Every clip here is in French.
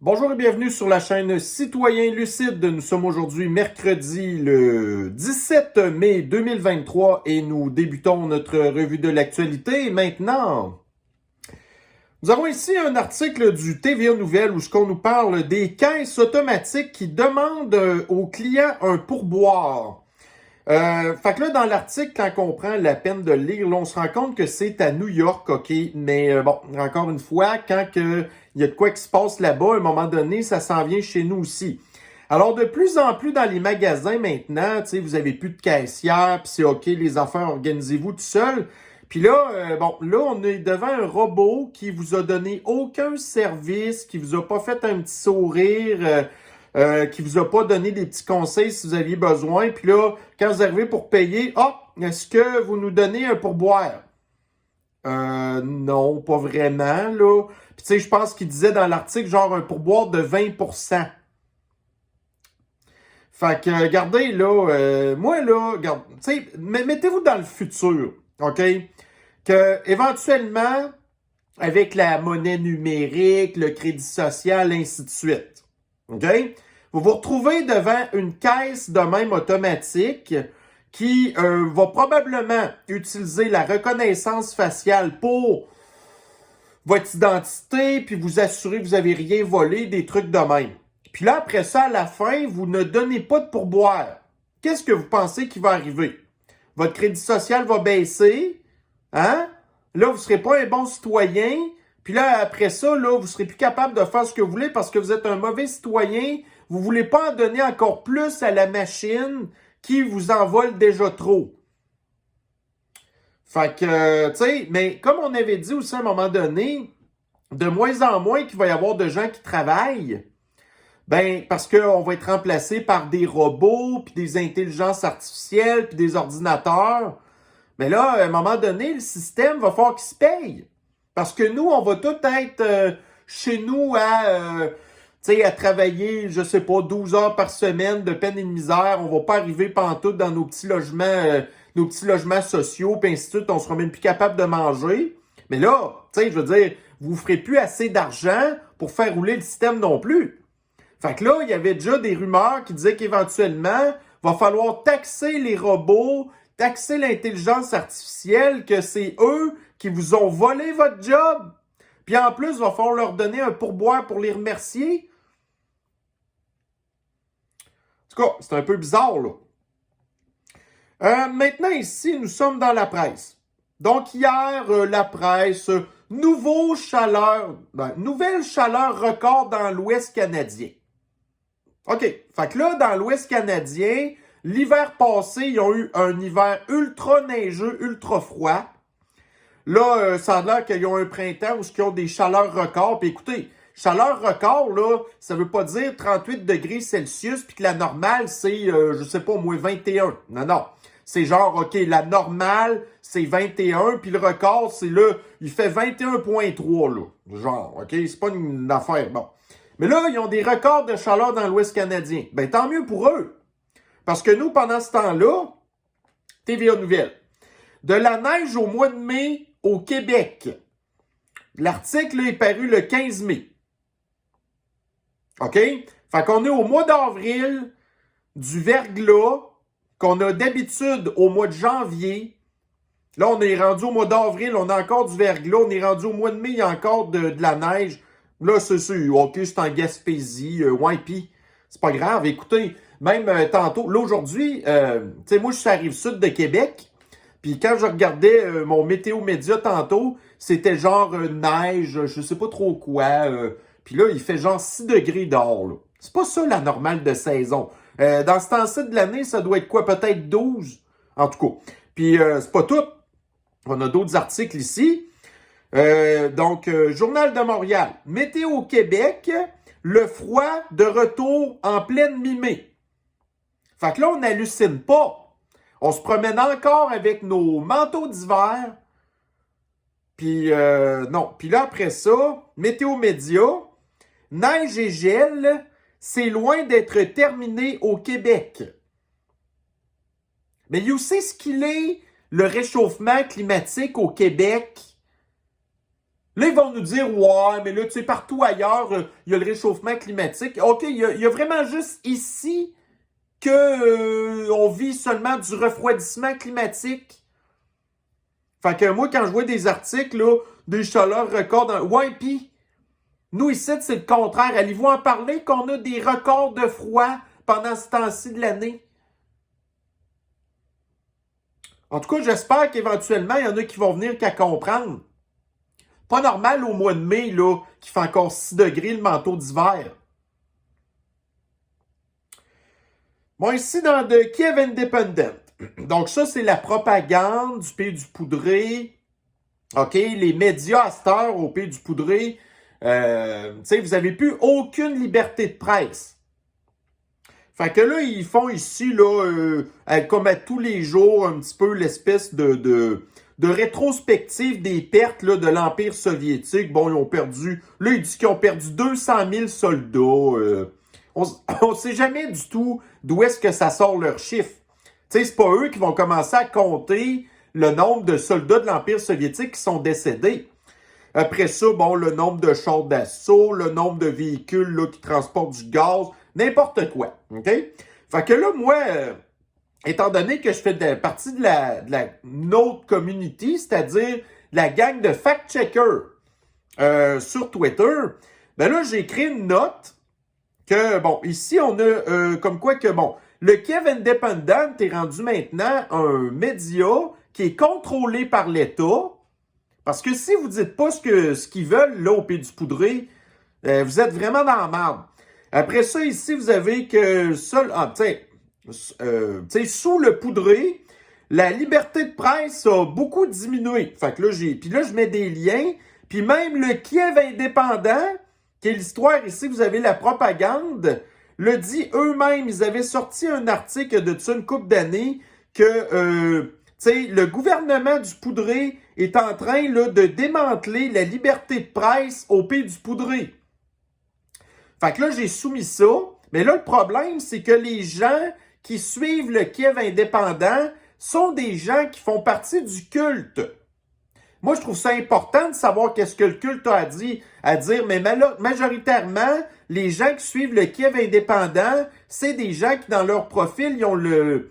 Bonjour et bienvenue sur la chaîne Citoyen Lucide. Nous sommes aujourd'hui mercredi le 17 mai 2023 et nous débutons notre revue de l'actualité. Maintenant, nous avons ici un article du TVA Nouvelles où on nous parle des caisses automatiques qui demandent aux clients un pourboire. Fait que là, dans l'article, quand on prend la peine de le lire, là, on se rend compte que c'est à New York, OK? Mais bon, encore une fois, quand il y a de quoi qui se passe là-bas, à un moment donné, ça s'en vient chez nous aussi. Alors, de plus en plus dans les magasins maintenant, tu sais, vous avez plus de caissière, puis c'est OK, les affaires, organisez-vous tout seul. Puis là, bon, là, on est devant un robot qui vous a donné aucun service, qui vous a pas fait un petit sourire, qui vous a pas donné des petits conseils si vous aviez besoin. Puis là, quand vous arrivez pour payer, est-ce que vous nous donnez un pourboire? Non, pas vraiment, là. Puis tu sais, je pense qu'il disait dans l'article, genre un pourboire de 20%. Fait que, regardez, là, moi, là, regarde, tu sais, mettez-vous dans le futur, OK? Que, éventuellement, avec la monnaie numérique, le crédit social, ainsi de suite, OK? Vous vous retrouvez devant une caisse de même automatique qui va probablement utiliser la reconnaissance faciale pour votre identité, puis vous assurer que vous n'avez rien volé, des trucs de même. Puis là, après ça, à la fin, vous ne donnez pas de pourboire. Qu'est-ce que vous pensez qui va arriver? Votre crédit social va baisser, hein? Là, vous ne serez pas un bon citoyen. Puis là, après ça, là, vous ne serez plus capable de faire ce que vous voulez parce que vous êtes un mauvais citoyen. Vous ne voulez pas en donner encore plus à la machine qui vous en vole déjà trop. Fait que, tu sais, mais comme on avait dit aussi à un moment donné, de moins en moins qu'il va y avoir de gens qui travaillent, ben, parce qu'on va être remplacé par des robots, puis des intelligences artificielles, puis des ordinateurs. Mais là, à un moment donné, le système va falloir qu'il se paye. Parce que nous, on va tout être chez nous à travailler, je sais pas, 12 heures par semaine de peine et de misère. On va pas arriver pantoute dans nos petits logements sociaux, puis ainsi de suite. On sera même plus capable de manger. Mais là, tu sais, je veux dire, vous ferez plus assez d'argent pour faire rouler le système non plus. Fait que là, il y avait déjà des rumeurs qui disaient qu'éventuellement, il va falloir taxer les robots, taxer l'intelligence artificielle, que c'est eux qui vous ont volé votre job. Puis en plus, il va falloir leur donner un pourboire pour les remercier. En tout cas, c'est un peu bizarre, là. Maintenant, ici, nous sommes dans la presse. Donc, hier, la presse, nouvelle chaleur record dans l'Ouest canadien. OK. Fait que là, dans l'Ouest canadien, l'hiver passé, ils ont eu un hiver ultra neigeux, ultra froid. Là, ça a l'air qu'ils ont un printemps où ils ont des chaleurs records. Puis écoutez, chaleur record, là, ça veut pas dire 38 degrés Celsius puis que la normale, c'est, je sais pas, au moins 21. Non, non. C'est genre, OK, la normale, c'est 21, puis le record, c'est là, il fait 21,3, là. Genre, OK? C'est pas une affaire, bon. Mais là, ils ont des records de chaleur dans l'Ouest canadien. Ben, tant mieux pour eux. Parce que nous, pendant ce temps-là, TVA Nouvelles, de la neige au mois de mai au Québec. L'article est paru le 15 mai. OK? Fait qu'on est au mois d'avril, du verglas, qu'on a d'habitude au mois de janvier. Là, on est rendu au mois d'avril, on a encore du verglas. On est rendu au mois de mai, il y a encore de la neige. Là, c'est sûr, OK, c'est en Gaspésie. Ouais, pis c'est pas grave. Écoutez, même tantôt, là, aujourd'hui, tu sais, moi, je suis à la Rive-Sud de Québec. Puis quand je regardais mon météo média tantôt, c'était genre neige, je sais pas trop quoi. Puis là, il fait genre 6 degrés dehors, là. C'est pas ça la normale de saison. Dans ce temps-ci de l'année, ça doit être quoi? Peut-être 12? En tout cas. Puis c'est pas tout. On a d'autres articles ici. Donc, Journal de Montréal. Météo Québec, le froid de retour en pleine mi-mai. Fait que là, on n'hallucine pas. On se promène encore avec nos manteaux d'hiver. Puis, non. Puis là, après ça, Météo Média, neige et gel, c'est loin d'être terminé au Québec. Mais you sais ce qu'il est, le réchauffement climatique au Québec? Là, ils vont nous dire, ouais, mais là, tu sais, partout ailleurs, il y a le réchauffement climatique. OK, il y a vraiment juste ici que on vit seulement du refroidissement climatique. Fait que moi, quand je vois des articles, là, des chaleurs records, ouais, pis, nous, ici, c'est le contraire. Allez-vous en parler qu'on a des records de froid pendant ce temps-ci de l'année? En tout cas, j'espère qu'éventuellement, il y en a qui vont venir qu'à comprendre. Pas normal au mois de mai, là, qu'il fait encore 6 degrés le manteau d'hiver. Bon, ici, dans The Kiev Independent. Donc, ça, c'est la propagande du pays du poudré. OK? Les médias à cette heure au pays du poudré, tu sais, vous n'avez plus aucune liberté de presse. Fait que là, ils font ici, là, comme à tous les jours, un petit peu l'espèce de rétrospective des pertes là, de l'Empire soviétique. Bon, ils ont perdu, là, ils disent qu'ils ont perdu 200 000 soldats. On ne sait jamais du tout d'où est-ce que ça sort leur chiffre. Tu sais, c'est pas eux qui vont commencer à compter le nombre de soldats de l'Empire soviétique qui sont décédés. Après ça, bon, le nombre de chars d'assaut, le nombre de véhicules là, qui transportent du gaz, n'importe quoi. OK? Fait que là, moi, étant donné que je fais partie de la notre community, c'est-à-dire la gang de fact-checkers sur Twitter, ben là, j'ai écrit une note que, bon, ici, on a comme quoi que, bon, le Kiev Independent est rendu maintenant un média qui est contrôlé par l'État. Parce que si vous dites pas ce qu'ils veulent, là, au Pays du Poudré, vous êtes vraiment dans la merde. Après ça, ici, vous avez que seul, sous le Poudré, la liberté de presse a beaucoup diminué. Fait que là, puis là, je mets des liens. Puis même le Kiev indépendant, qui est l'histoire ici, vous avez la propagande, le dit eux-mêmes. Ils avaient sorti un article de ça une couple d'années que, le gouvernement du Poudré est en train là, de démanteler la liberté de presse au Pays du Poudré. Fait que là, j'ai soumis ça. Mais là, le problème, c'est que les gens qui suivent le Kiev indépendant sont des gens qui font partie du culte. Moi, je trouve ça important de savoir qu'est-ce que le culte a à dire, mais majoritairement, les gens qui suivent le Kiev indépendant, c'est des gens qui, dans leur profil, ils ont le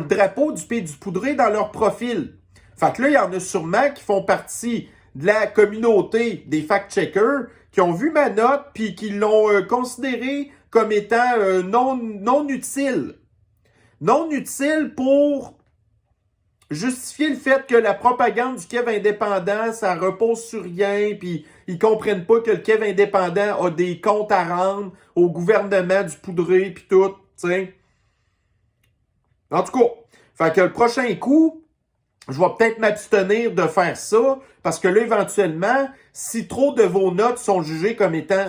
drapeau du Pays du Poudré dans leur profil. Fait que là, il y en a sûrement qui font partie de la communauté des fact-checkers, qui ont vu ma note, puis qui l'ont considéré comme étant non utile. Non utile pour justifier le fait que la propagande du Kiev indépendant, ça repose sur rien, puis ils comprennent pas que le Kiev indépendant a des comptes à rendre au gouvernement du Poudré, puis tout, tu sais. En tout cas, fait que le prochain coup, je vais peut-être m'abstenir de faire ça, parce que là, éventuellement, si trop de vos notes sont jugées comme étant,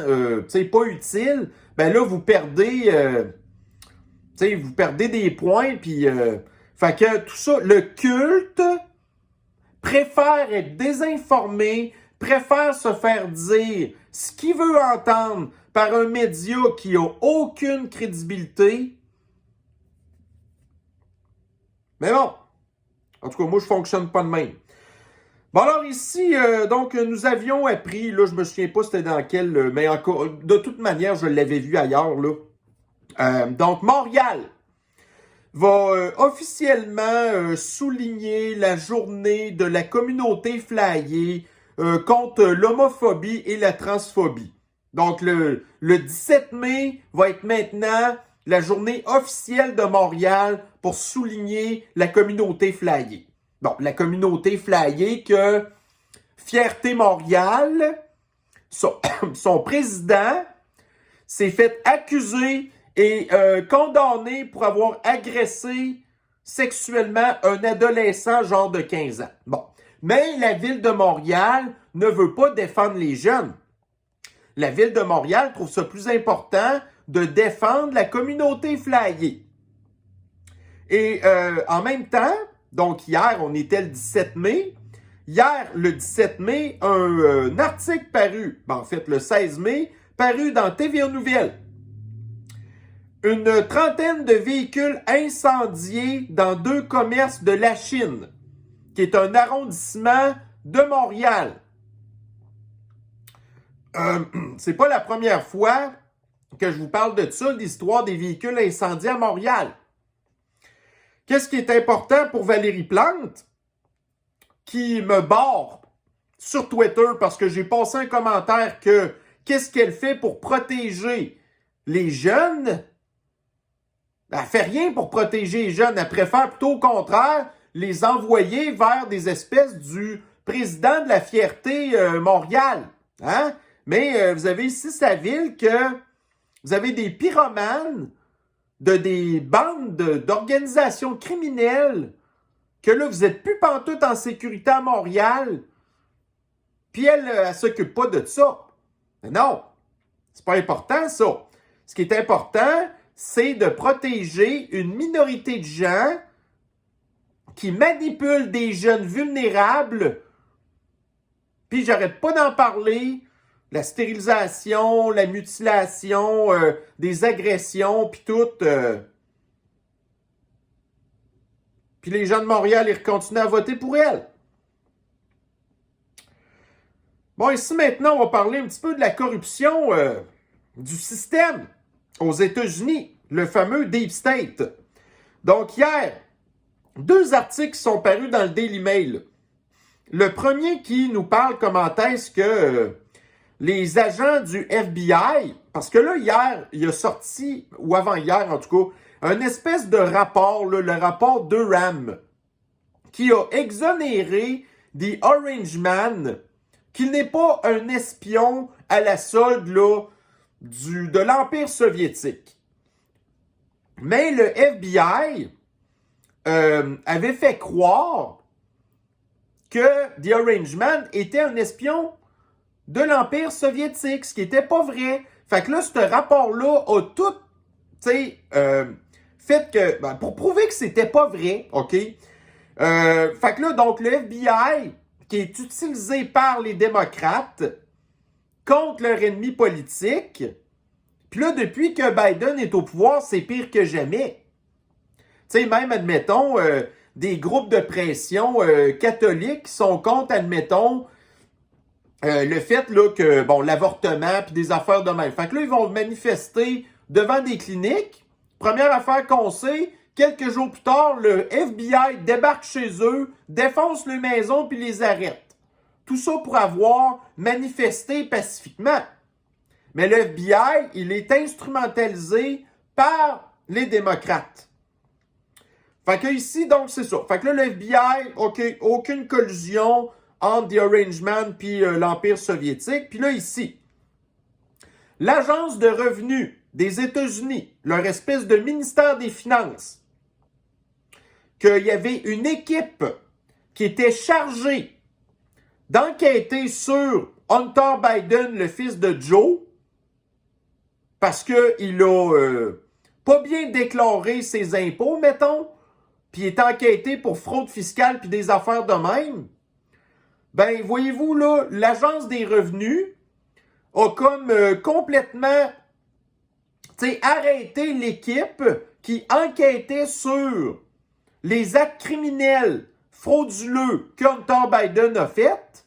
pas utiles, ben là, vous perdez des points, puis... fait que tout ça, le culte préfère être désinformé, préfère se faire dire ce qu'il veut entendre par un média qui n'a aucune crédibilité. Mais bon, en tout cas, moi, je fonctionne pas de même. Bon, alors ici, donc, nous avions appris, là, je me souviens pas c'était dans quel, mais encore, de toute manière, je l'avais vu ailleurs, là. Donc, Montréal va officiellement souligner la journée de la communauté flyée contre l'homophobie et la transphobie. Donc, le 17 mai va être maintenant la journée officielle de Montréal pour souligner la communauté flyée. Bon, la communauté flyée que Fierté Montréal, son président, s'est fait accuser et condamné pour avoir agressé sexuellement un adolescent genre de 15 ans. Bon. Mais la Ville de Montréal ne veut pas défendre les jeunes. La Ville de Montréal trouve ça plus important de défendre la communauté flyée. Et en même temps, donc hier, on était le 17 mai. Hier, le 17 mai, un article paru, en fait le 16 mai, paru dans TVA Nouvelles. Une trentaine de véhicules incendiés dans 2 commerces de la Chine, qui est un arrondissement de Montréal. c'est pas la première fois que je vous parle de ça, l'histoire des véhicules incendiés à Montréal. Qu'est-ce qui est important pour Valérie Plante, qui me barre sur Twitter parce que j'ai passé un commentaire que qu'est-ce qu'elle fait pour protéger les jeunes? Elle fait rien pour protéger les jeunes. Elle préfère plutôt au contraire les envoyer vers des espèces du président de la fierté Montréal. Hein? Mais vous avez ici sa ville que vous avez des pyromanes de des bandes d'organisations criminelles que là, vous n'êtes plus pantoute en sécurité à Montréal. Puis elle s'occupe pas de ça. Mais non, c'est pas important ça. Ce qui est important, c'est de protéger une minorité de gens qui manipulent des jeunes vulnérables. Puis j'arrête pas d'en parler. La stérilisation, la mutilation, des agressions, puis tout. Puis les gens de Montréal, ils continuent à voter pour elle. Bon, ici maintenant, on va parler un petit peu de la corruption du système aux États-Unis, le fameux Deep State. Donc hier, 2 articles sont parus dans le Daily Mail. Le premier qui nous parle comment est-ce que les agents du FBI, parce que là, hier, il a sorti, ou avant-hier en tout cas, un espèce de rapport, là, le rapport Durham, qui a exonéré des Orange Man, qu'il n'est pas un espion à la solde là, de l'Empire soviétique. Mais le FBI avait fait croire que The Orange Man était un espion de l'Empire soviétique, ce qui n'était pas vrai. Fait que là, ce rapport-là a tout, fait que, pour prouver que c'était pas vrai, OK? Fait que là, donc, le FBI, qui est utilisé par les démocrates contre leur ennemi politique, puis là, depuis que Biden est au pouvoir, c'est pire que jamais. Tu sais, même, admettons, des groupes de pression catholiques sont contre, admettons, le fait là, que, bon, l'avortement puis des affaires de même. Fait que là, ils vont manifester devant des cliniques. Première affaire qu'on sait, quelques jours plus tard, le FBI débarque chez eux, défonce les maisons puis les arrête. Tout ça pour avoir manifesté pacifiquement. Mais le FBI, il est instrumentalisé par les démocrates. Fait que ici, donc, c'est ça. Fait que là, le FBI, OK, aucune collusion entre The Orange Man puis l'Empire soviétique. Puis là, ici, l'Agence de revenus des États-Unis, leur espèce de ministère des Finances, qu'il y avait une équipe qui était chargée d'enquêter sur Hunter Biden, le fils de Joe, parce qu'il a pas bien déclaré ses impôts, mettons, puis il est enquêté pour fraude fiscale puis des affaires de même. Ben, voyez-vous, là, l'Agence des revenus a comme complètement arrêté l'équipe qui enquêtait sur les actes criminels frauduleux que Hunter Biden a fait.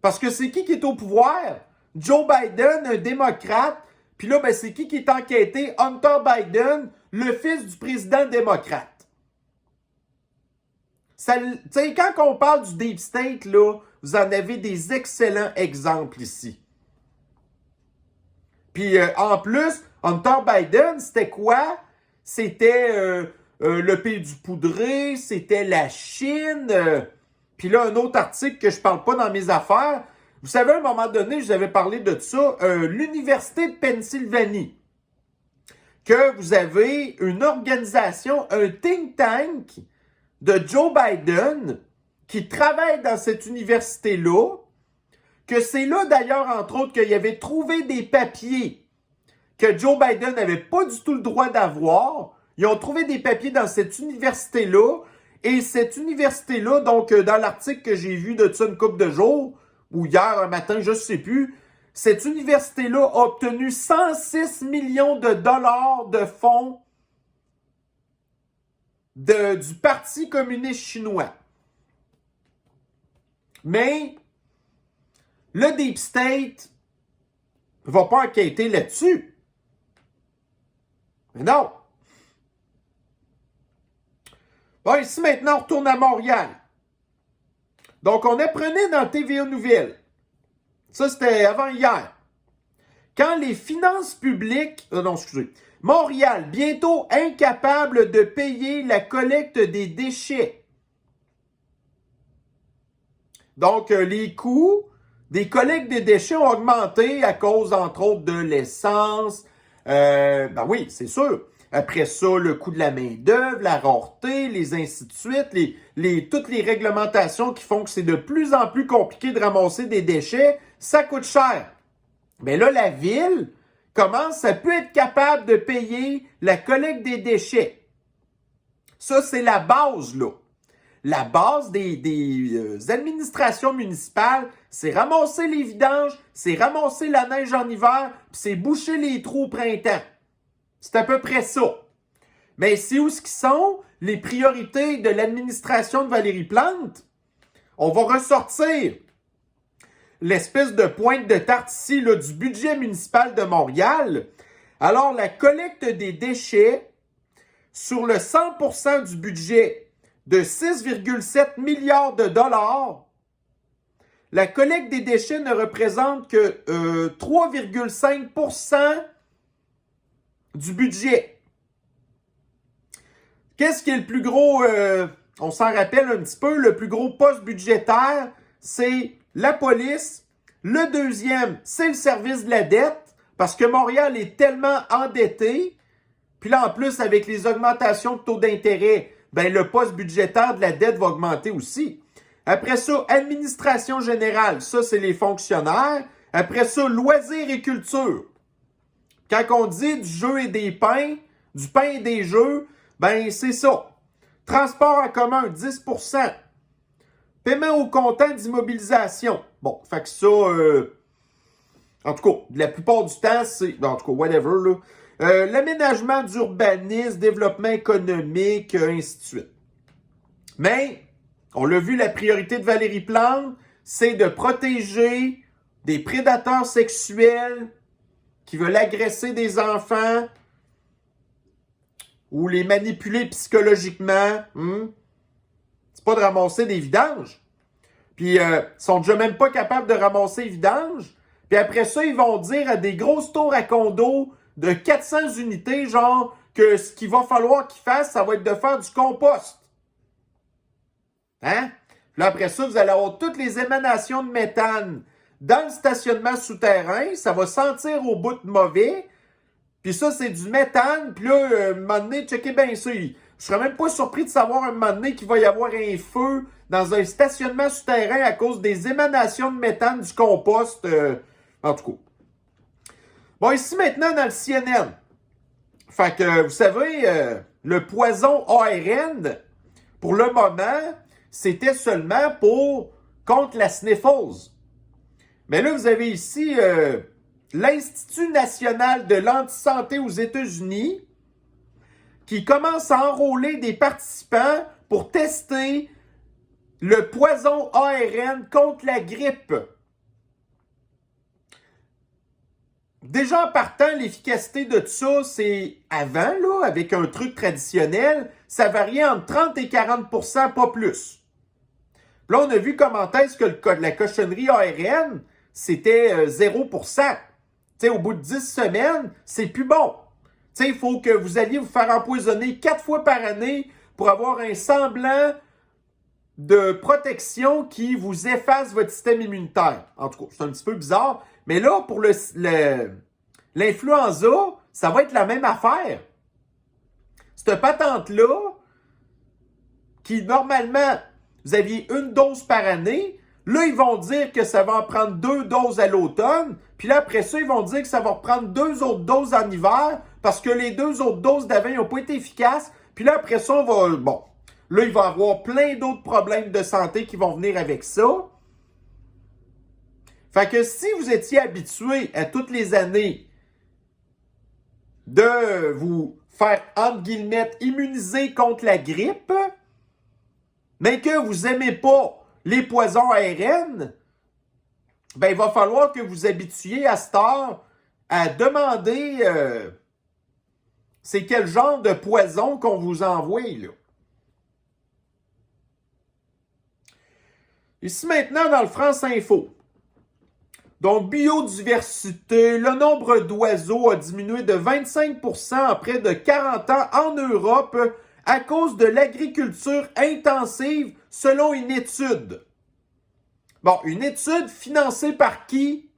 Parce que c'est qui est au pouvoir? Joe Biden, un démocrate. Puis là, ben, c'est qui est enquêté? Hunter Biden, le fils du président démocrate. Quand on parle du Deep State, là, vous en avez des excellents exemples ici. Puis en plus, Hunter Biden, c'était quoi? C'était le pays du poudré, c'était la Chine. Puis là, un autre article que je parle pas dans mes affaires. Vous savez, à un moment donné, je vous avais parlé de ça, l'Université de Pennsylvanie. Que vous avez une organisation, un think tank de Joe Biden qui travaille dans cette université-là, que c'est là d'ailleurs, entre autres, qu'il avait trouvé des papiers que Joe Biden n'avait pas du tout le droit d'avoir. Ils ont trouvé des papiers dans cette université-là, et cette université-là, donc dans l'article que j'ai vu de ça une couple de jours, ou hier, un matin, je ne sais plus, cette université-là a obtenu 106 millions de dollars de fonds du Parti communiste chinois. Mais le Deep State, ne va pas enquêter là-dessus. Mais non. Bon, ici, maintenant, on retourne à Montréal. Donc, on apprenait dans TVA Nouvelles. Ça, c'était avant hier. Quand les finances publiques... non, excusez. Montréal, bientôt incapable de payer la collecte des déchets. Donc, les coûts des collectes de déchets ont augmenté à cause, entre autres, de l'essence. Ben oui, c'est sûr. Après ça, le coût de la main-d'œuvre, la rareté, les ainsi de suite, toutes les réglementations qui font que c'est de plus en plus compliqué de ramasser des déchets, ça coûte cher. Mais là, la ville commence à peut être capable de payer la collecte des déchets. Ça, c'est la base, là. La base des administrations municipales, c'est ramasser les vidanges, c'est ramasser la neige en hiver, puis c'est boucher les trous au printemps. C'est à peu près ça. Mais c'est où ce qui sont les priorités de l'administration de Valérie Plante? On va ressortir l'espèce de pointe de tarte ici là, du budget municipal de Montréal. Alors, la collecte des déchets sur le 100% du budget de 6,7 milliards de dollars, la collecte des déchets ne représente que 3,5% du budget. Qu'est-ce qui est le plus gros, on s'en rappelle un petit peu, le plus gros poste budgétaire, c'est la police. Le deuxième, c'est le service de la dette, parce que Montréal est tellement endetté. Puis là, en plus, avec les augmentations de taux d'intérêt, ben le poste budgétaire de la dette va augmenter aussi. Après ça, administration générale, ça, c'est les fonctionnaires. Après ça, loisirs et culture. Quand on dit du jeu et des pains, du pain et des jeux, ben c'est ça. Transport en commun, 10%. Paiement au comptant d'immobilisation. Bon, fait que ça, en tout cas, la plupart du temps, c'est, en tout cas, whatever, là. L'aménagement d'urbanisme, développement économique, ainsi de suite. Mais, on l'a vu, la priorité de Valérie Plante, c'est de protéger des prédateurs sexuels qui veulent agresser des enfants ou les manipuler psychologiquement. C'est pas de ramasser des vidanges. Puis, ils sont déjà même pas capables de ramasser les vidanges. Puis après ça, ils vont dire à des grosses tours à condos de 400 unités, genre, que ce qu'il va falloir qu'ils fassent, ça va être de faire du compost. Hein? Là, après ça, vous allez avoir toutes les émanations de méthane dans le stationnement souterrain. Ça va sentir au bout de mauvais. Puis ça, c'est du méthane. Puis là, un moment donné, checkez bien ça. Je serais même pas surpris de savoir un moment donné qu'il va y avoir un feu dans un stationnement souterrain à cause des émanations de méthane du compost. En tout cas. Bon, ici maintenant dans le CNN. Fait que, vous savez, le poison ARN, pour le moment, c'était seulement contre la sniffles. Mais là, vous avez ici l'Institut national de l'antisanté aux États-Unis qui commence à enrôler des participants pour tester le poison ARN contre la grippe. Déjà en partant, l'efficacité de tout ça, c'est avant, là, avec un truc traditionnel, ça variait entre 30 et 40%, pas plus. Là, on a vu comment est-ce que la cochonnerie ARN, c'était 0%. T'sais, au bout de 10 semaines, c'est plus bon. Il faut que vous alliez vous faire empoisonner 4 fois par année pour avoir un semblant de protection qui vous efface votre système immunitaire. En tout cas, c'est un petit peu bizarre. Mais là, pour l'influenza, ça va être la même affaire. Cette patente-là, qui normalement, vous aviez une dose par année, là, ils vont dire que ça va en prendre 2 doses à l'automne. Puis là, après ça, ils vont dire que ça va reprendre 2 autres doses en hiver parce que les 2 autres doses d'avant n'ont pas été efficaces. Puis là, après ça, on va... Bon, là, il va y avoir plein d'autres problèmes de santé qui vont venir avec ça. Fait que si vous étiez habitué à toutes les années de vous faire, entre guillemets, immuniser contre la grippe, mais que vous n'aimez pas les poisons ARN, ben il va falloir que vous habituiez à cette heure à demander c'est quel genre de poison qu'on vous envoie, là. Ici maintenant, dans le France Info. Donc, biodiversité, le nombre d'oiseaux a diminué de 25% en près de 40 ans en Europe à cause de l'agriculture intensive, selon une étude. Bon, une étude financée par qui?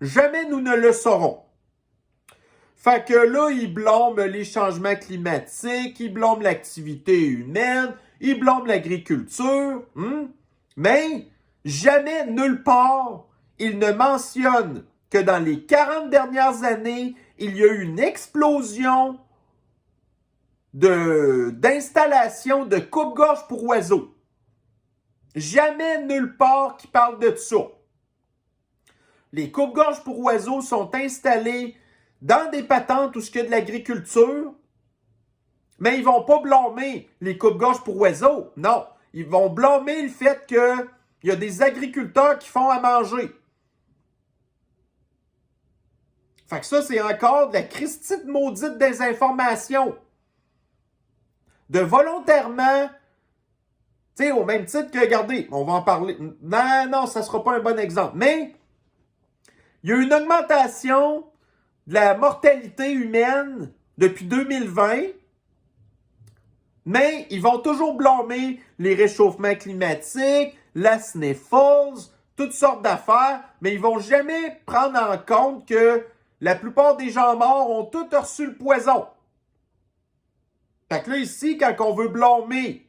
Jamais nous ne le saurons. Fait que là, ils blâment les changements climatiques, ils blâment l'activité humaine, ils blâment l'agriculture, mais jamais, nulle part, ils ne mentionnent que dans les 40 dernières années, il y a eu une explosion d'installation de coupe-gorge pour oiseaux. Jamais, nulle part, qui parle de ça. Les coupe-gorges pour oiseaux sont installés dans des patentes où il y a de l'agriculture, mais ils ne vont pas blâmer les coupe-gorges pour oiseaux. Non, ils vont blâmer le fait qu'il y a des agriculteurs qui font à manger. Fait que ça, c'est encore de la christite maudite désinformation. De volontairement, tu sais, au même titre que, regardez, on va en parler. Non, ça ne sera pas un bon exemple. Mais, il y a une augmentation de la mortalité humaine depuis 2020, mais ils vont toujours blâmer les réchauffements climatiques, la sniffles, toutes sortes d'affaires, mais ils vont jamais prendre en compte que la plupart des gens morts ont tous reçu le poison. Fait que là, ici, quand on veut blâmer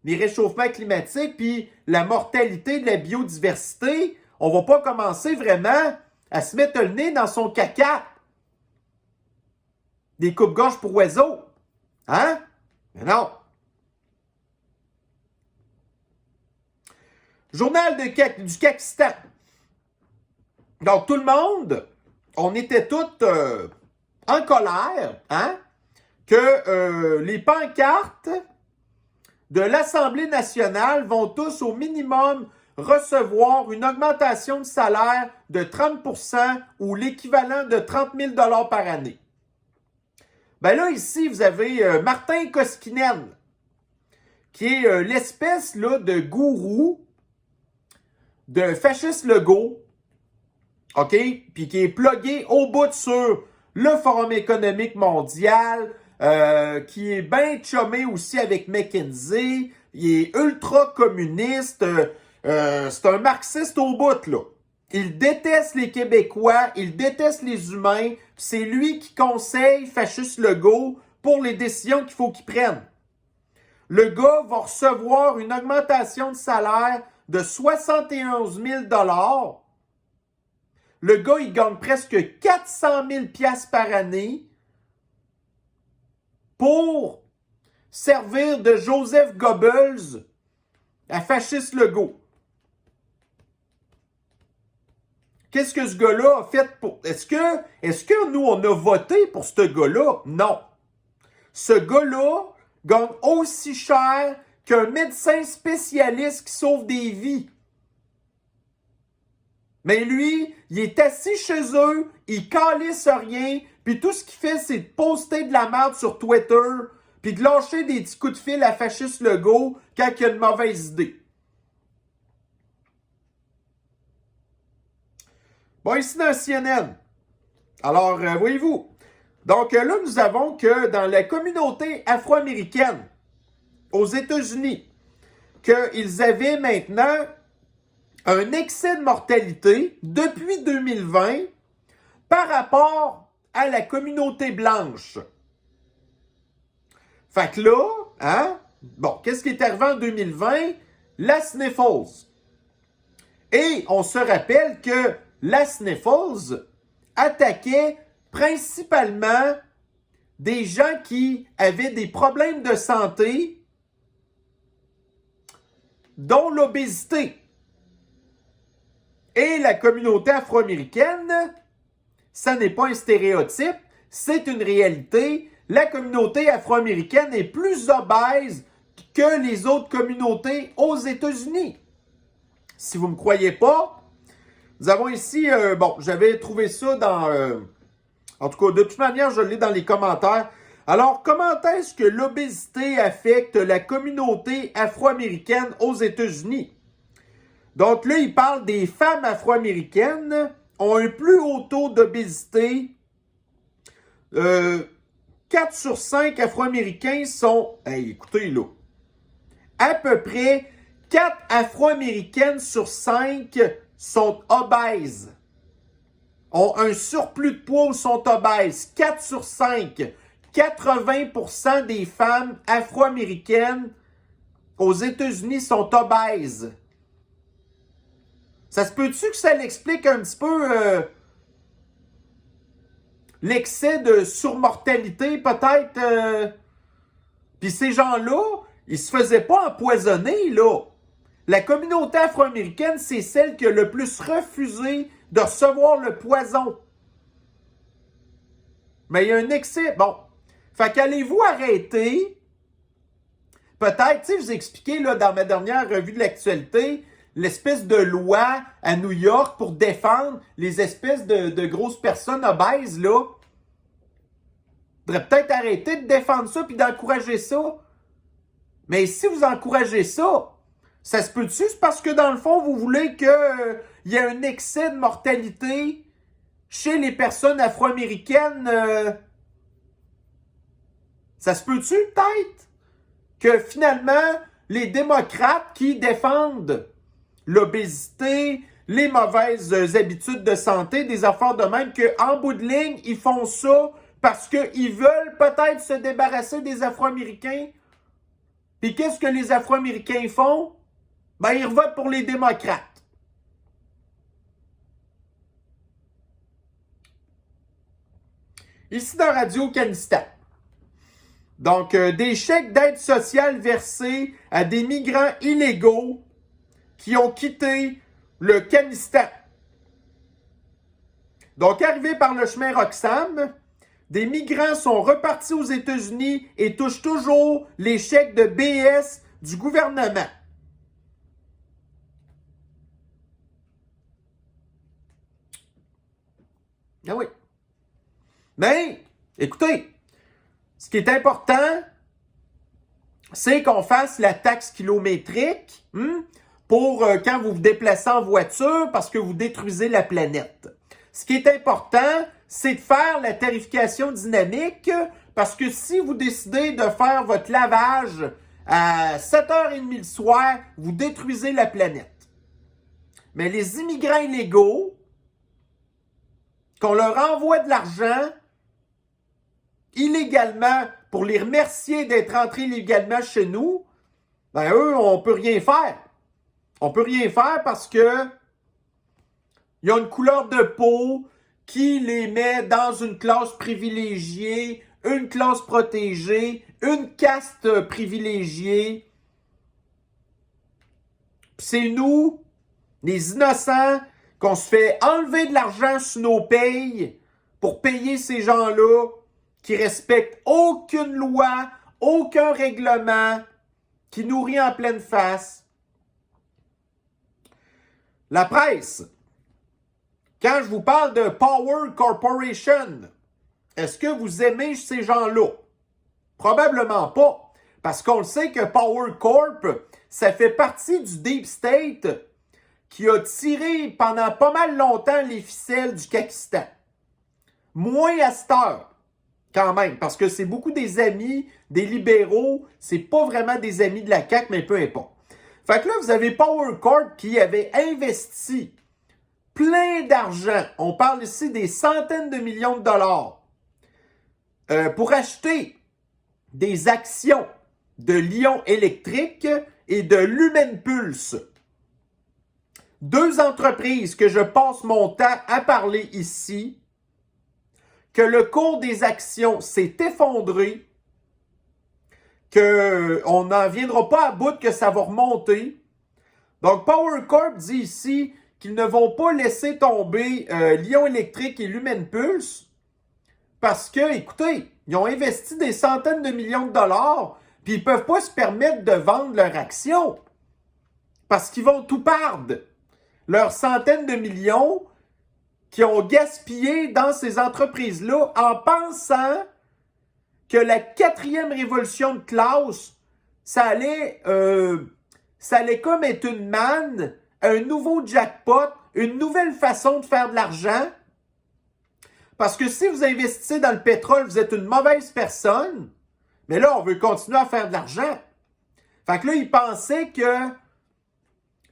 les réchauffements climatiques puis la mortalité de la biodiversité, on va pas commencer vraiment à se mettre le nez dans son caca. Des coupes-gorges pour oiseaux. Hein? Mais non. Journal du Kakistan. Donc, tout le monde, on était tous en colère, hein? Que les pancartes de l'Assemblée nationale vont tous au minimum recevoir une augmentation de salaire de 30% ou l'équivalent de 30 000 $ par année. Ben là, ici, vous avez Martin Koskinen, qui est l'espèce là, de gourou de Fasciste Legault, OK? Puis qui est plugué au bout sur le Forum économique mondial, qui est bien chumé aussi avec McKinsey. Il est ultra communiste. C'est un marxiste au bout, là. Il déteste les Québécois, il déteste les humains. C'est lui qui conseille Fasciste Legault pour les décisions qu'il faut qu'il prenne. Le gars va recevoir une augmentation de salaire de 71 000 $. Le gars, il gagne presque 400 000 $ par année pour servir de Joseph Goebbels à Fasciste Legault. Qu'est-ce que ce gars-là a fait pour... Est-ce que nous, on a voté pour ce gars-là? Non. Ce gars-là gagne aussi cher qu'un médecin spécialiste qui sauve des vies. Mais lui, il est assis chez eux, il calisse rien, puis tout ce qu'il fait, c'est de poster de la merde sur Twitter, puis de lâcher des petits coups de fil à Fasciste Legault quand il a une mauvaise idée. Bon, ici dans CNN. Alors, voyez-vous. Donc là, nous avons que dans la communauté afro-américaine, aux États-Unis, qu'ils avaient maintenant un excès de mortalité depuis 2020 par rapport à la communauté blanche. Fait que là, hein, bon, qu'est-ce qui est arrivé en 2020? La sniffles. Et on se rappelle que la sniffles attaquait principalement des gens qui avaient des problèmes de santé, dont l'obésité. Et la communauté afro-américaine, ça n'est pas un stéréotype, c'est une réalité. La communauté afro-américaine est plus obèse que les autres communautés aux États-Unis. Si vous ne me croyez pas, Nous avons ici, bon, j'avais trouvé ça dans... en tout cas, de toute manière, je l'ai dans les commentaires. Alors, comment est-ce que l'obésité affecte la communauté afro-américaine aux États-Unis? Donc là, il parle des femmes afro-américaines ont un plus haut taux d'obésité. 4 sur 5 Afro-Américains sont... Hey, écoutez, là. À peu près 4 Afro-Américaines sur 5 sont obèses. Ont un surplus de poids ou sont obèses. 4 sur 5. 80% des femmes afro-américaines aux États-Unis sont obèses. Ça se peut-tu que ça l'explique un petit peu l'excès de surmortalité, peut-être? Puis ces gens-là, ils se faisaient pas empoisonner, là. La communauté afro-américaine, c'est celle qui a le plus refusé de recevoir le poison. Mais il y a un excès. Bon. Fait qu'allez-vous arrêter? Peut-être, tu sais, je vous ai expliqué là, dans ma dernière revue de l'actualité, l'espèce de loi à New York pour défendre les espèces de grosses personnes obèses, là. Il faudrait peut-être arrêter de défendre ça puis d'encourager ça. Mais si vous encouragez ça, ça se peut-tu? C'est parce que dans le fond, vous voulez qu'il y ait un excès de mortalité chez les personnes afro-américaines? Ça se peut-tu peut-être que finalement, les démocrates qui défendent l'obésité, les mauvaises habitudes de santé, des affaires de même, qu'en bout de ligne, ils font ça parce qu'ils veulent peut-être se débarrasser des Afro-Américains. Puis qu'est-ce que les Afro-Américains font? Ben, ils votent pour les démocrates. Ici dans Radio-Canistan. Donc, des chèques d'aide sociale versés à des migrants illégaux qui ont quitté le Canistan. Donc, arrivés par le chemin Roxham, des migrants sont repartis aux États-Unis et touchent toujours les chèques de BS du gouvernement. Ah oui. Mais, écoutez, ce qui est important, c'est qu'on fasse la taxe kilométrique pour quand vous vous déplacez en voiture parce que vous détruisez la planète. Ce qui est important, c'est de faire la tarification dynamique parce que si vous décidez de faire votre lavage à 7h30 le soir, vous détruisez la planète. Mais les immigrants illégaux, qu'on leur envoie de l'argent illégalement pour les remercier d'être entrés illégalement chez nous, ben eux, on peut rien faire. On peut rien faire parce que ils ont une couleur de peau qui les met dans une classe privilégiée, une classe protégée, une caste privilégiée. C'est nous, les innocents, qu'on se fait enlever de l'argent sur nos payes pour payer ces gens-là qui respectent aucune loi, aucun règlement, qui nous rient en pleine face. La presse. Quand je vous parle de Power Corporation, est-ce que vous aimez ces gens-là? Probablement pas. Parce qu'on le sait que Power Corp, ça fait partie du Deep State qui a tiré pendant pas mal longtemps les ficelles du Kakistan. Moins à cette heure, quand même, parce que c'est beaucoup des amis, des libéraux, c'est pas vraiment des amis de la CAQ, mais peu importe. Fait que là, vous avez Power Corp qui avait investi plein d'argent, on parle ici des centaines de millions de dollars, pour acheter des actions de Lion Électrique et de Lumenpulse. Deux entreprises que je passe mon temps à parler ici, que le cours des actions s'est effondré, qu'on n'en viendra pas à bout que ça va remonter. Donc, Power Corp dit ici qu'ils ne vont pas laisser tomber Lion Électrique et Lumenpulse parce que, écoutez, ils ont investi des centaines de millions de dollars puis ils ne peuvent pas se permettre de vendre leurs actions parce qu'ils vont tout perdre. leurs centaines de millions qu'ils ont gaspillé dans ces entreprises-là en pensant que la quatrième révolution de classe, ça allait comme être une manne, un nouveau jackpot, une nouvelle façon de faire de l'argent. Parce que si vous investissez dans le pétrole, vous êtes une mauvaise personne. Mais là, on veut continuer à faire de l'argent. Fait que là, ils pensaient que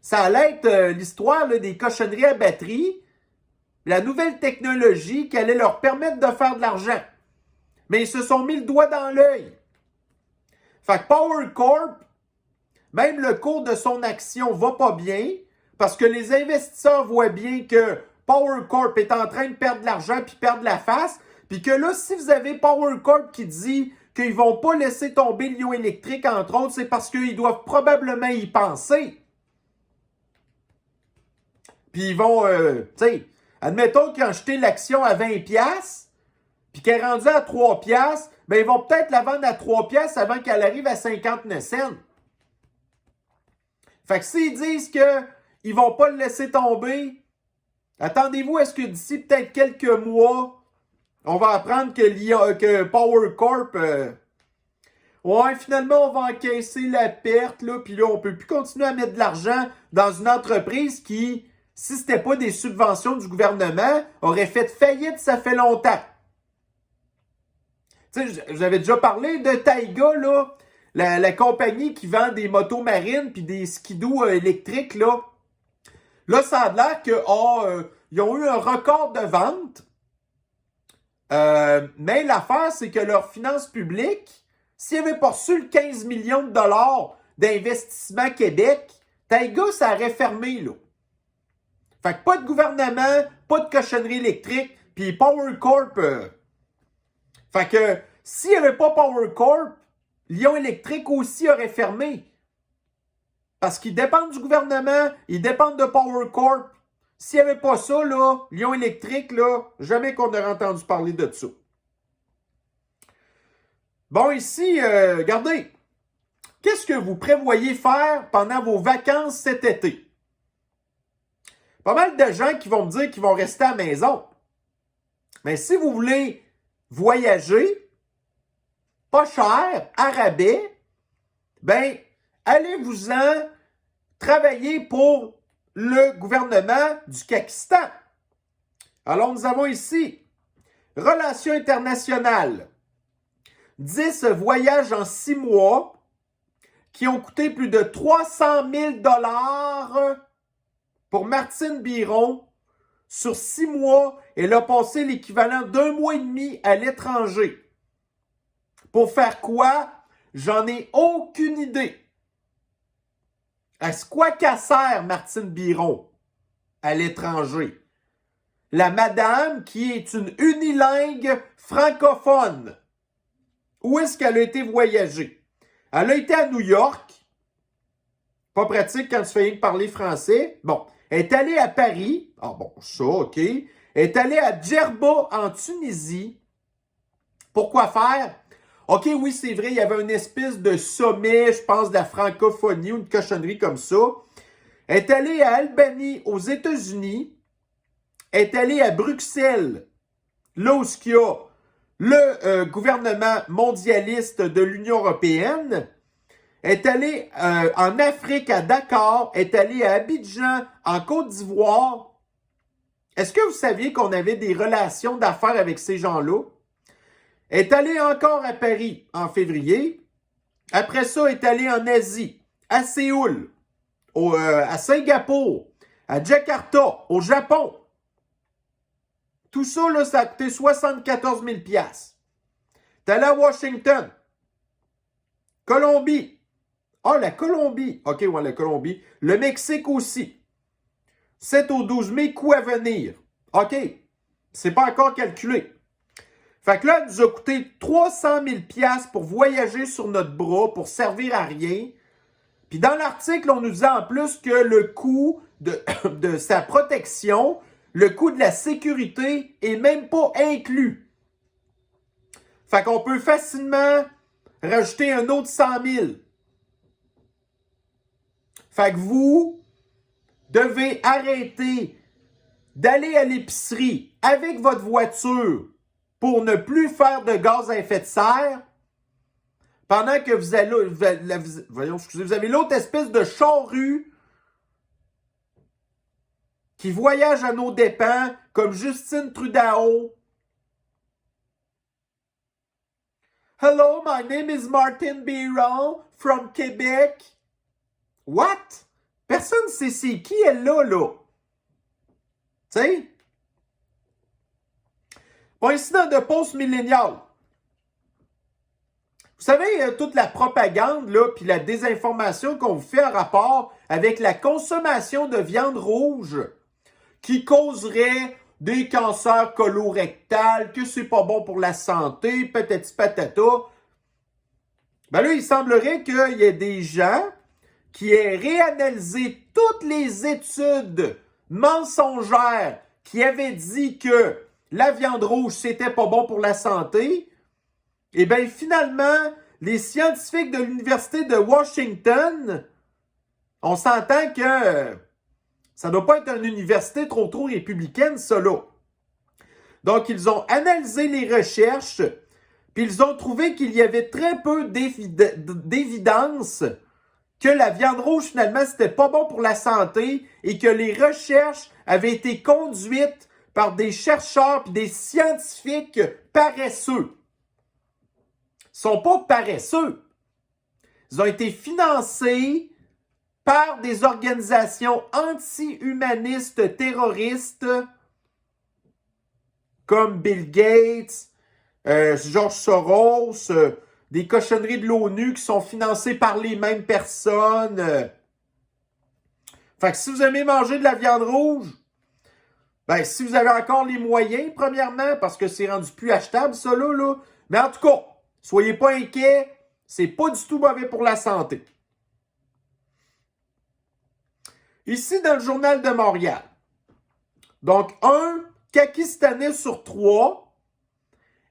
ça allait être l'histoire là, des cochonneries à batterie, la nouvelle technologie qui allait leur permettre de faire de l'argent. Mais ils se sont mis le doigt dans l'œil. Fait que Power Corp, même le cours de son action va pas bien parce que les investisseurs voient bien que Power Corp est en train de perdre de l'argent puis perdre la face. Puis que là, si vous avez Power Corp qui dit qu'ils vont pas laisser tomber Lion Électrique, entre autres, c'est parce qu'ils doivent probablement y penser. Puis ils vont, tu sais, admettons qu'ils ont acheté l'action à 20$, puis qu'elle est rendue à 3$, ben ils vont peut-être la vendre à 3$ avant qu'elle arrive à 59 cents. Fait que s'ils disent qu'ils vont pas le laisser tomber, attendez-vous à ce que d'ici peut-être quelques mois, on va apprendre que Power Corp, ouais, finalement, on va encaisser la perte, là, puis là, on peut plus continuer à mettre de l'argent dans une entreprise qui, si c'était pas des subventions du gouvernement, aurait fait faillite, ça fait longtemps. Tu sais, j'avais déjà parlé de Taiga, là, la compagnie qui vend des motos marines puis des skidoo électriques, là. Là, ça a l'air que, ils ont eu un record de vente. Mais l'affaire, c'est que leurs finances publiques, s'ils n'avaient pas reçu le 15 millions de dollars d'investissement Québec, Taiga, ça aurait fermé, là. Fait que pas de gouvernement, pas de cochonnerie électrique, puis Power Corp. Fait que s'il n'y avait pas Power Corp, Lion Électrique aussi aurait fermé. Parce qu'ils dépendent du gouvernement, ils dépendent de Power Corp. S'il n'y avait pas ça, là, Lion Électrique, là, jamais qu'on aurait entendu parler de ça. Bon, ici, regardez. Qu'est-ce que vous prévoyez faire pendant vos vacances cet été? Pas mal de gens qui vont me dire qu'ils vont rester à la maison. Mais si vous voulez voyager, pas cher, à rabais, ben, allez-vous-en travailler pour le gouvernement du Pakistan. Alors, nous avons ici Relations internationales. 10 voyages en 6 mois qui ont coûté plus de 300 000 $ pour Martine Biron. Sur 6 mois, elle a passé l'équivalent d'1 mois et demi à l'étranger. Pour faire quoi? J'en ai aucune idée. Est-ce quoi qu'elle sert, Martine Biron, à l'étranger? La madame qui est une unilingue francophone. Où est-ce qu'elle a été voyager? Elle a été à New York. Pas pratique quand tu fais rien que parler français. Bon, elle est allée à Paris. Ah bon, ça, OK. Elle est allée à Djerba, en Tunisie. Pourquoi faire? OK, oui, c'est vrai, il y avait une espèce de sommet, je pense, de la francophonie ou une cochonnerie comme ça. Elle est allée à Albany, aux États-Unis. Elle est allée à Bruxelles, là où il y a le gouvernement mondialiste de l'Union européenne. Elle est allée en Afrique, à Dakar. Elle est allée à Abidjan, en Côte d'Ivoire. Est-ce que vous saviez qu'on avait des relations d'affaires avec ces gens-là? Elle est allée encore à Paris en février. Après ça, elle est allée en Asie, à Séoul, à Singapour, à Jakarta, au Japon. Tout ça, là, ça a coûté 74 000 $. T'es allé à Washington, Colombie. Ah, la Colombie. OK, ouais, la Colombie. Le Mexique aussi. 7 au 12 mai, coût à venir. OK, c'est pas encore calculé. Fait que là, elle nous a coûté 300 000 $ pour voyager sur notre bras, pour servir à rien. Puis dans l'article, on nous dit en plus que le coût de sa protection, le coût de la sécurité est même pas inclus. Fait qu'on peut facilement rajouter un autre 100 000. Fait que vous, devez arrêter d'aller à l'épicerie avec votre voiture pour ne plus faire de gaz à effet de serre, pendant que vous avez l'autre espèce de charrue qui voyage à nos dépens, comme Justine Trudeau. Hello, my name is Martin Biron from Québec. What? Personne ne sait c'est qui elle là. Tu sais? Bon, incident de post-millénial. Vous savez, toute la propagande, là, puis la désinformation qu'on vous fait en rapport avec la consommation de viande rouge qui causerait des cancers colorectals, que c'est pas bon pour la santé, patati patata. Ben là, il semblerait qu'il y ait des gens qui aient réanalysé toutes les études mensongères qui avaient dit que la viande rouge, c'était pas bon pour la santé. Et bien, finalement, les scientifiques de l'Université de Washington, on s'entend que ça ne doit pas être une université trop républicaine, ça là. Donc, ils ont analysé les recherches, puis ils ont trouvé qu'il y avait très peu d'évidence que la viande rouge, finalement, c'était pas bon pour la santé et que les recherches avaient été conduites par des chercheurs et des scientifiques paresseux. Ils ne sont pas paresseux. Ils ont été financés par des organisations anti-humanistes terroristes comme Bill Gates, George Soros, des cochonneries de l'ONU qui sont financées par les mêmes personnes. Fait que si vous aimez manger de la viande rouge, ben si vous avez encore les moyens, premièrement, parce que c'est rendu plus achetable, ça là. Mais en tout cas, soyez pas inquiets, c'est pas du tout mauvais pour la santé. Ici, dans le Journal de Montréal, donc un Pakistanais sur 3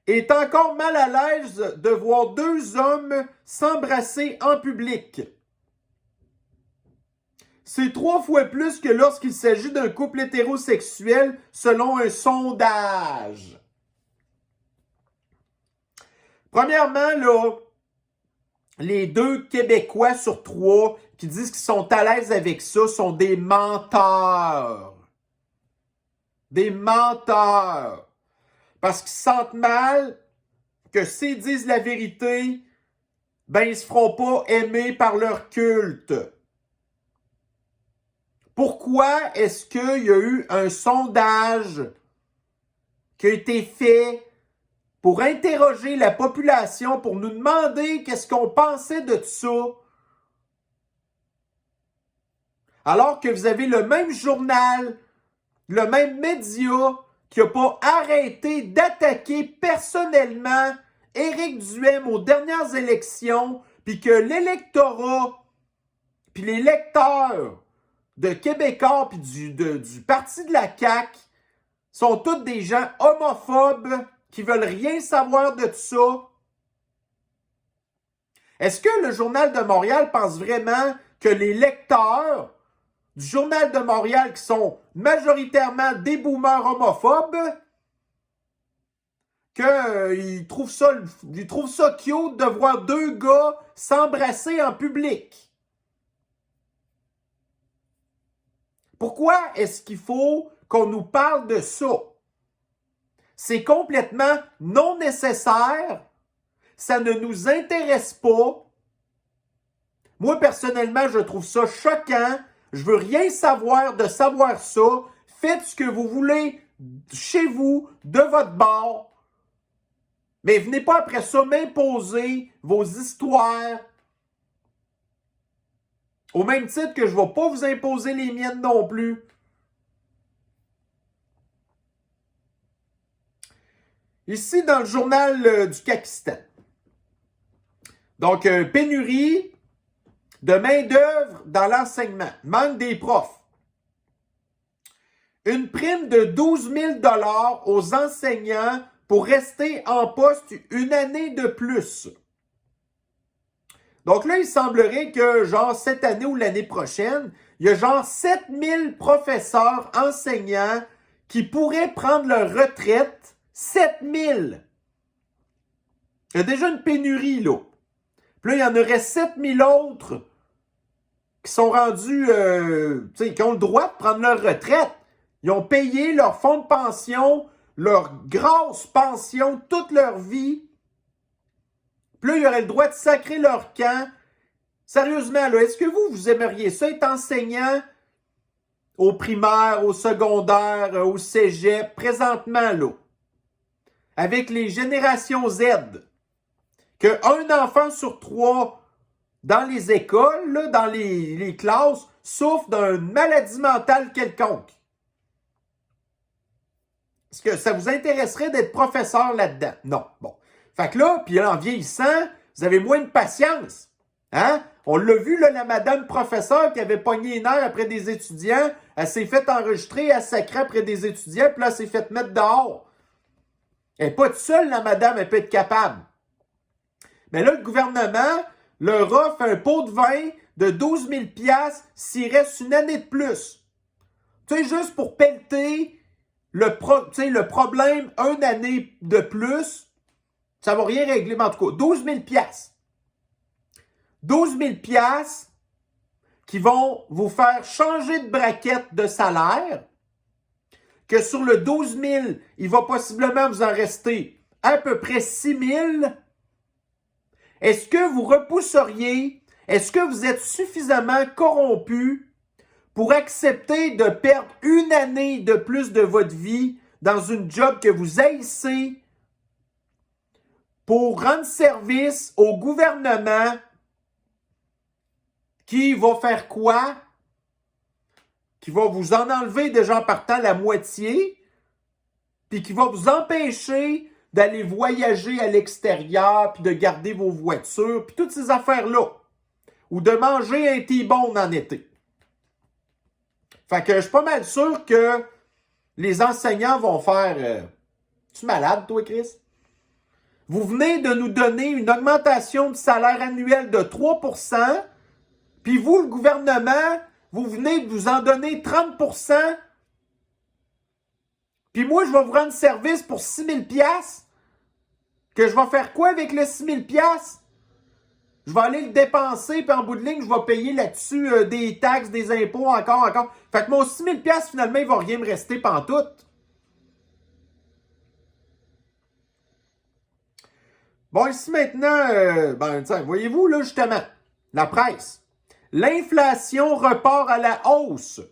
est encore mal à l'aise de voir 2 hommes s'embrasser en public. C'est 3 fois plus que lorsqu'il s'agit d'un couple hétérosexuel, selon un sondage. Premièrement, là, les 2 Québécois sur 3 qui disent qu'ils sont à l'aise avec ça sont des menteurs. Des menteurs. Parce qu'ils se sentent mal que s'ils disent la vérité, ben ils se feront pas aimer par leur culte. Pourquoi est-ce qu'il y a eu un sondage qui a été fait pour interroger la population, pour nous demander qu'est-ce qu'on pensait de ça? Alors que vous avez le même journal, le même média qui n'a pas arrêté d'attaquer personnellement Éric Duhaime aux dernières élections, puis que l'électorat, puis les lecteurs de Québécois, puis du parti de la CAQ sont tous des gens homophobes qui veulent rien savoir de ça. Est-ce que le Journal de Montréal pense vraiment que les lecteurs du Journal de Montréal, qui sont majoritairement des boomers homophobes, qu'ils trouvent ça cute de voir 2 gars s'embrasser en public? Pourquoi est-ce qu'il faut qu'on nous parle de ça? C'est complètement non nécessaire. Ça ne nous intéresse pas. Moi, personnellement, je trouve ça choquant. Je veux rien savoir de savoir ça. Faites ce que vous voulez chez vous, de votre bord. Mais venez pas après ça m'imposer vos histoires. Au même titre que je ne vais pas vous imposer les miennes non plus. Ici, dans le journal du Pakistan. Donc, pénurie de main-d'œuvre dans l'enseignement. Manque des profs. Une prime de 12 000 $ aux enseignants pour rester en poste une année de plus. Donc là, il semblerait que, genre, cette année ou l'année prochaine, il y a genre 7000 professeurs, enseignants qui pourraient prendre leur retraite. 7000! Il y a déjà une pénurie, là. Puis là, il y en aurait 7000 autres qui sont rendus, qui ont le droit de prendre leur retraite. Ils ont payé leur fonds de pension, leur grosse pension toute leur vie. Puis là, ils auraient le droit de sacrer leur camp. Sérieusement, là, est-ce que vous aimeriez ça être enseignant au primaire, au secondaire, au cégep, présentement, là, avec les générations Z, qu'un enfant sur 3 dans les écoles, là, dans les classes, souffre d'une maladie mentale quelconque? Est-ce que ça vous intéresserait d'être professeur là-dedans? Non. Bon. Fait que là, puis en vieillissant, vous avez moins de patience. Hein? On l'a vu, là, la madame professeure qui avait pogné les nerfs après des étudiants, elle s'est fait enregistrer, elle sacrait après des étudiants, puis là, elle s'est fait mettre dehors. Elle n'est pas toute seule, la madame, elle peut être capable. Mais là, le gouvernement leur offre un pot de vin de 12 000 $ s'il reste une année de plus. Tu sais, juste pour pelleter le problème une année de plus, ça ne va rien régler, mais en tout cas, 12 000 $. 12 000 $ qui vont vous faire changer de braquette de salaire, que sur le 12 000, il va possiblement vous en rester à peu près 6 000. Est-ce que vous repousseriez, est-ce que vous êtes suffisamment corrompu pour accepter de perdre une année de plus de votre vie dans une job que vous haïssez pour rendre service au gouvernement qui va faire quoi? Qui va vous en enlever déjà en partant la moitié, puis qui va vous empêcher d'aller voyager à l'extérieur, puis de garder vos voitures, puis toutes ces affaires-là. Ou de manger un T-bone en été. Fait que je suis pas mal sûr que les enseignants vont faire tu es malade, toi, Chris? Vous venez de nous donner une augmentation de salaire annuel de 3%, puis vous, le gouvernement, vous venez de vous en donner 30%, puis moi, je vais vous rendre service pour 6 000 $. Que je vais faire quoi avec le 6 000 $? Je vais aller le dépenser, puis en bout de ligne, je vais payer là-dessus des taxes, des impôts, encore. Fait que mon 6 000 $, finalement, il va rien me rester pantoute. Bon, ici maintenant, voyez-vous, là, justement, la presse. L'inflation repart à la hausse.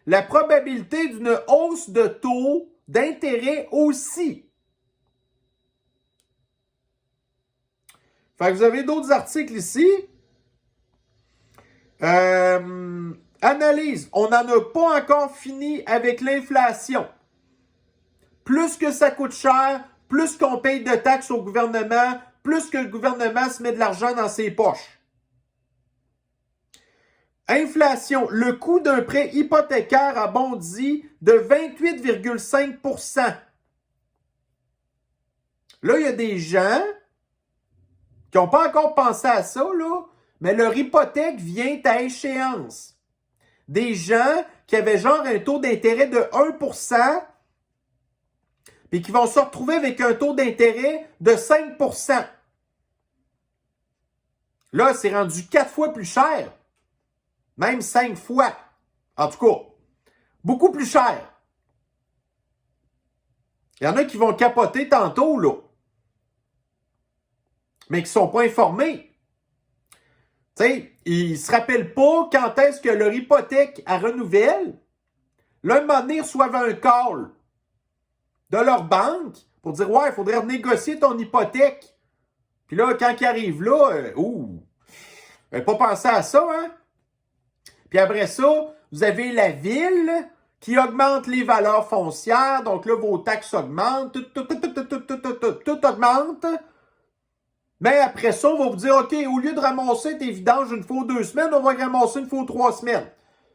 La probabilité d'une hausse de taux d'intérêt aussi. Fait que vous avez d'autres articles ici. Analyse. On n'en a pas encore fini avec l'inflation. Plus que ça coûte cher, plus qu'on paye de taxes au gouvernement, plus que le gouvernement se met de l'argent dans ses poches. Inflation. Le coût d'un prêt hypothécaire a bondi de 28,5 %. Là, il y a des gens qui n'ont pas encore pensé à ça, là, mais leur hypothèque vient à échéance. Des gens qui avaient genre un taux d'intérêt de 1 % puis qui vont se retrouver avec un taux d'intérêt de 5 %. Là, c'est rendu 4 fois plus cher. Même 5 fois. En tout cas, beaucoup plus cher. Il y en a qui vont capoter tantôt, là. Mais qui ne sont pas informés. Tu sais, ils ne se rappellent pas quand est-ce que leur hypothèque à renouvelle. Là, un moment donné, ils reçoivent un call de leur banque pour dire « Ouais, il faudrait renégocier ton hypothèque. » Puis là, quand ils arrivent là, n'avez pas pensé à ça, hein? Puis après ça, vous avez la ville qui augmente les valeurs foncières. Donc là, vos taxes augmentent. Tout augmente. Mais après ça, on va vous dire, OK, au lieu de ramasser tes vidanges une fois 2 semaines, on va ramasser une fois 3 semaines.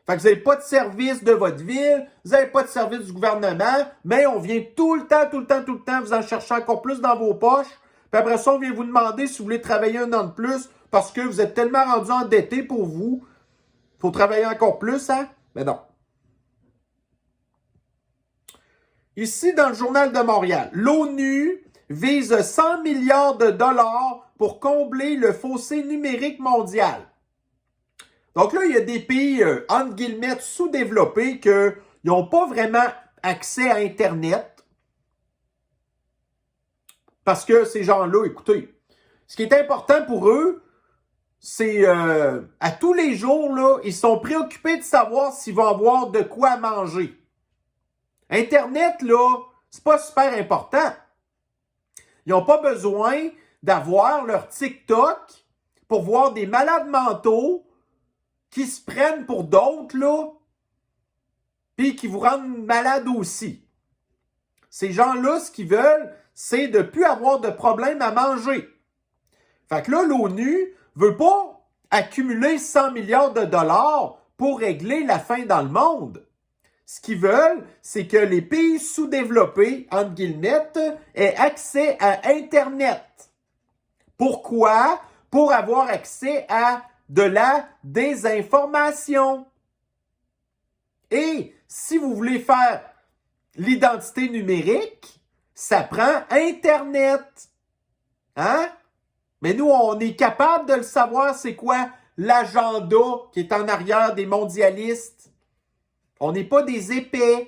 Fait que vous n'avez pas de service de votre ville, vous n'avez pas de service du gouvernement, mais on vient tout le temps vous en chercher encore plus dans vos poches. Puis après ça, on vient vous demander si vous voulez travailler 1 an de plus parce que vous êtes tellement rendu endetté pour vous Faut travailler encore plus, hein? Mais non. Ici, dans le Journal de Montréal, l'ONU vise 100 milliards de dollars pour combler le fossé numérique mondial. Donc là, il y a des pays, entre guillemets, sous-développés qui n'ont pas vraiment accès à Internet. Parce que ces gens-là, écoutez, ce qui est important pour eux, c'est à tous les jours, là, ils sont préoccupés de savoir s'ils vont avoir de quoi manger. Internet, là, c'est pas super important. Ils n'ont pas besoin d'avoir leur TikTok pour voir des malades mentaux qui se prennent pour d'autres, là, puis qui vous rendent malade aussi. Ces gens-là, ce qu'ils veulent, c'est de ne plus avoir de problème à manger. Fait que là, l'ONU veut pas accumuler 100 milliards de dollars pour régler la faim dans le monde. Ce qu'ils veulent, c'est que les pays sous-développés, entre guillemets, aient accès à Internet. Pourquoi? Pour avoir accès à de la désinformation. Et si vous voulez faire l'identité numérique, ça prend Internet. Hein? Mais nous, on est capable de le savoir, c'est quoi l'agenda qui est en arrière des mondialistes. On n'est pas des épais.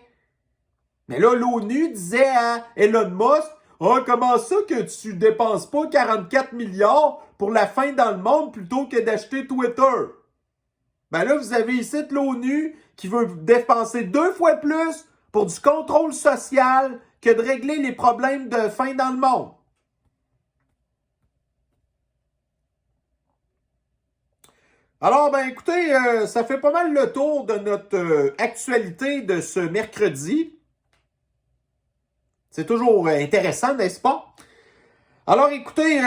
Mais là, l'ONU disait à Elon Musk, « Ah, comment ça que tu dépenses pas 44 milliards pour la faim dans le monde plutôt que d'acheter Twitter? » Ben là, vous avez ici l'ONU qui veut dépenser 2 fois plus pour du contrôle social que de régler les problèmes de faim dans le monde. Alors, ben écoutez, ça fait pas mal le tour de notre actualité de ce mercredi. C'est toujours intéressant, n'est-ce pas? Alors, écoutez,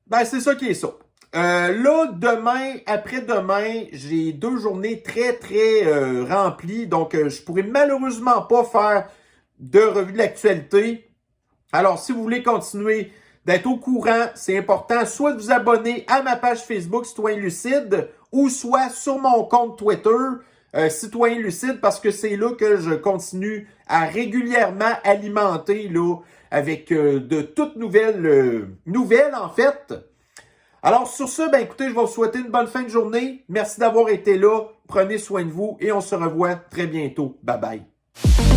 ben c'est ça qui est ça. Là, demain, après-demain, j'ai 2 journées très, très remplies. Donc, je pourrais malheureusement pas faire de revue de l'actualité. Alors, si vous voulez continuer d'être au courant, c'est important soit de vous abonner à ma page Facebook Citoyen Lucide ou soit sur mon compte Twitter Citoyen Lucide parce que c'est là que je continue à régulièrement alimenter là, avec de toutes nouvelles en fait. Alors sur ce, ben écoutez, je vais vous souhaiter une bonne fin de journée. Merci d'avoir été là. Prenez soin de vous et on se revoit très bientôt. Bye bye.